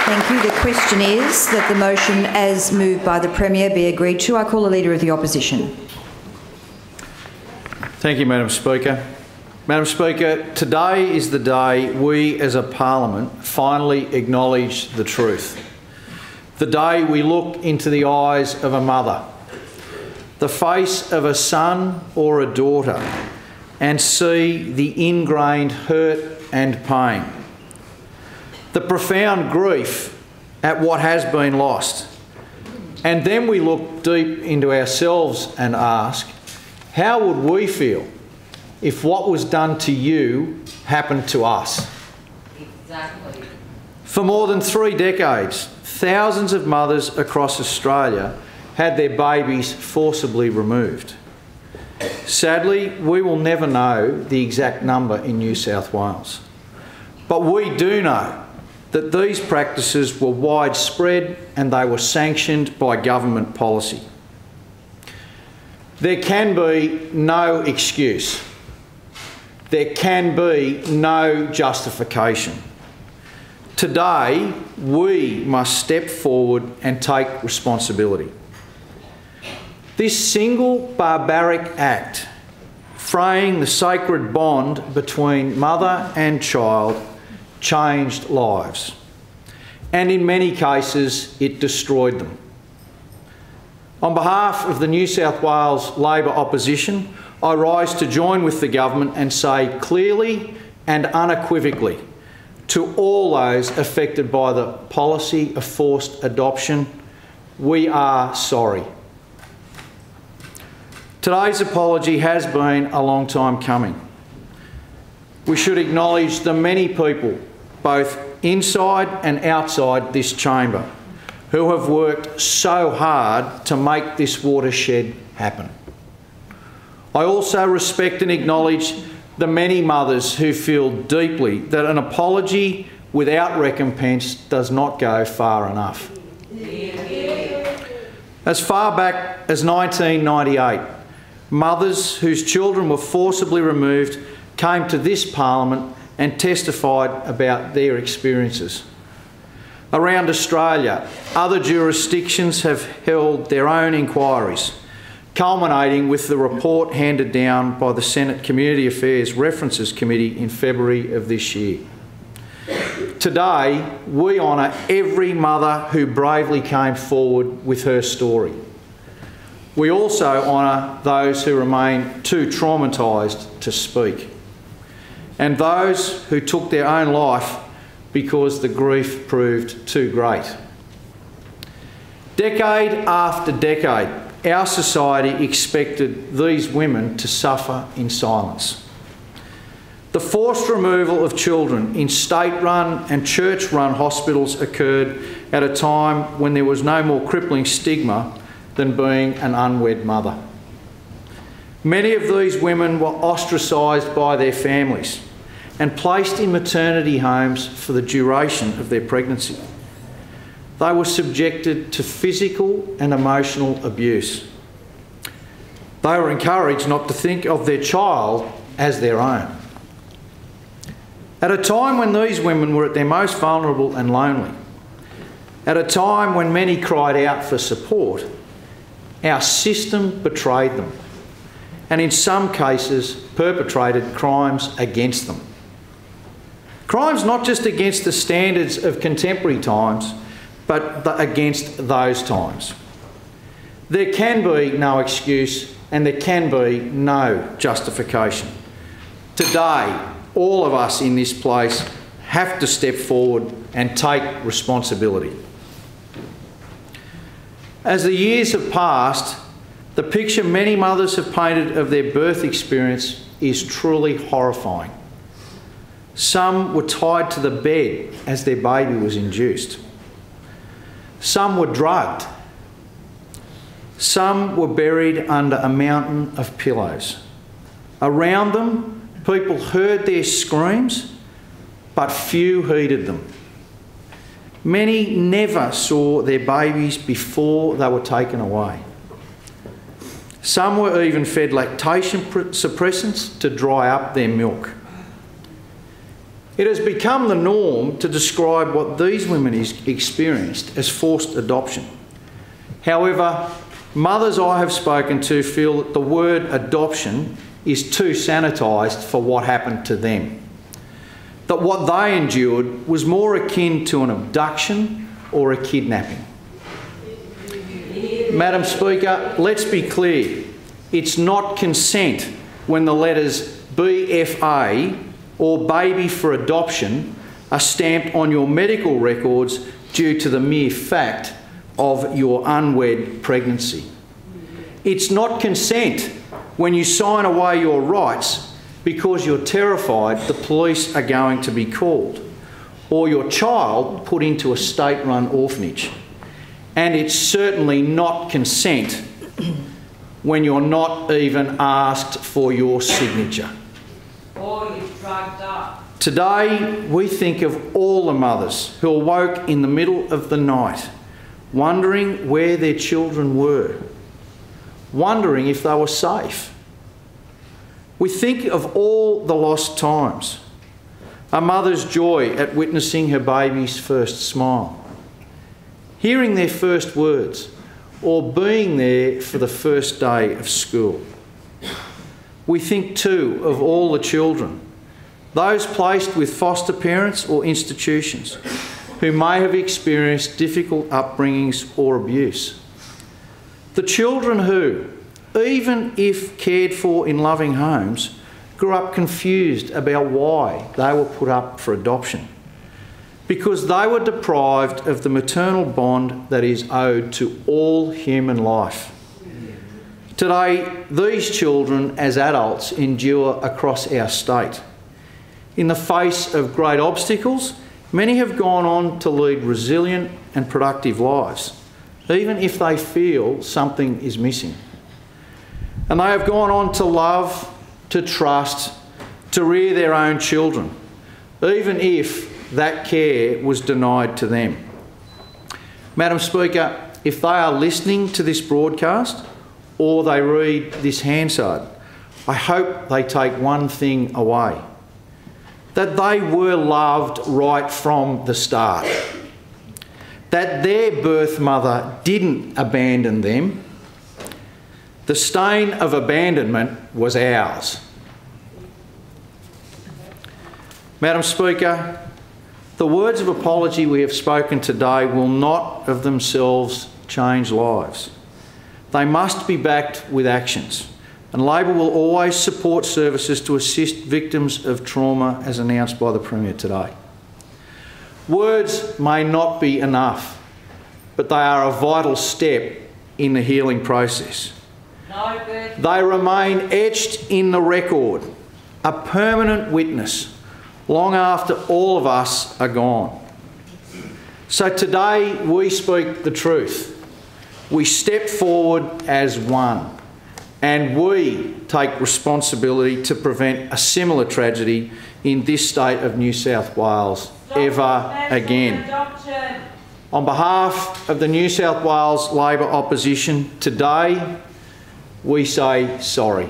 Thank you. The question is that the motion as moved by the Premier be agreed to. I call the Leader of the Opposition. Thank you, Madam Speaker. Madam Speaker, today is the day we as a Parliament finally acknowledge the truth. The day we look into the eyes of a mother, the face of a son or a daughter, and see the ingrained hurt and pain, the profound grief at what has been lost. And then we look deep into ourselves and ask, how would we feel if what was done to you happened to us? Exactly. For more than 3 decades, thousands of mothers across Australia had their babies forcibly removed. Sadly, we will never know the exact number in New South Wales. But we do know that these practices were widespread and they were sanctioned by government policy. There can be no excuse. There can be no justification. Today, we must step forward and take responsibility. This single barbaric act, fraying the sacred bond between mother and child, changed lives. And in many cases, it destroyed them. On behalf of the New South Wales Labor opposition, I rise to join with the government and say clearly and unequivocally to all those affected by the policy of forced adoption, we are sorry. Today's apology has been a long time coming. We should acknowledge the many people, both inside and outside this chamber, who have worked so hard to make this watershed happen. I also respect and acknowledge the many mothers who feel deeply that an apology without recompense does not go far enough. As far back as 1998, mothers whose children were forcibly removed came to this Parliament and testified about their experiences. Around Australia, other jurisdictions have held their own inquiries, culminating with the report handed down by the Senate Community Affairs References Committee in February of this year. Today, we honour every mother who bravely came forward with her story. We also honour those who remain too traumatised to speak, and those who took their own life because the grief proved too great. Decade after decade, our society expected these women to suffer in silence. The forced removal of children in state-run and church-run hospitals occurred at a time when there was no more crippling stigma than being an unwed mother. Many of these women were ostracised by their families and placed in maternity homes for the duration of their pregnancy. They were subjected to physical and emotional abuse. They were encouraged not to think of their child as their own. At a time when these women were at their most vulnerable and lonely, at a time when many cried out for support, our system betrayed them and in some cases perpetrated crimes against them. Crimes not just against the standards of contemporary times, but against those times. There can be no excuse and there can be no justification. Today, all of us in this place have to step forward and take responsibility. As the years have passed, the picture many mothers have painted of their birth experience is truly horrifying. Some were tied to the bed as their baby was induced. Some were drugged. Some were buried under a mountain of pillows. Around them, people heard their screams, but few heeded them. Many never saw their babies before they were taken away. Some were even fed lactation suppressants to dry up their milk. It has become the norm to describe what these women experienced as forced adoption. However, mothers I have spoken to feel that the word adoption is too sanitised for what happened to them. That what they endured was more akin to an abduction or a kidnapping. Madam Speaker, let's be clear. It's not consent when the letters BFA or baby for adoption are stamped on your medical records due to the mere fact of your unwed pregnancy. It's not consent when you sign away your rights because you're terrified the police are going to be called, or your child put into a state-run orphanage. And it's certainly not consent when you're not even asked for your signature. Or you're drugged up. Today, we think of all the mothers who awoke in the middle of the night, wondering where their children were, wondering if they were safe. We think of all the lost times, a mother's joy at witnessing her baby's first smile, hearing their first words, or being there for the first day of school. We think too of all the children, those placed with foster parents or institutions, who may have experienced difficult upbringings or abuse. The children who, even if cared for in loving homes, grew up confused about why they were put up for adoption, because they were deprived of the maternal bond that is owed to all human life. Today, these children as adults endure across our state. In the face of great obstacles, many have gone on to lead resilient and productive lives, even if they feel something is missing. And they have gone on to love, to trust, to rear their own children, even if that care was denied to them. Madam Speaker, if they are listening to this broadcast or they read this Hansard, I hope they take one thing away: that they were loved right from the start, that their birth mother didn't abandon them. The stain of abandonment was ours. Madam Speaker, the words of apology we have spoken today will not of themselves change lives. They must be backed with actions, and Labor will always support services to assist victims of trauma as announced by the Premier today. Words may not be enough, but they are a vital step in the healing process. They remain etched in the record, a permanent witness, long after all of us are gone. So today we speak the truth. We step forward as one, and we take responsibility to prevent a similar tragedy in this state of New South Wales ever again. On behalf of the New South Wales Labor opposition, today we say sorry.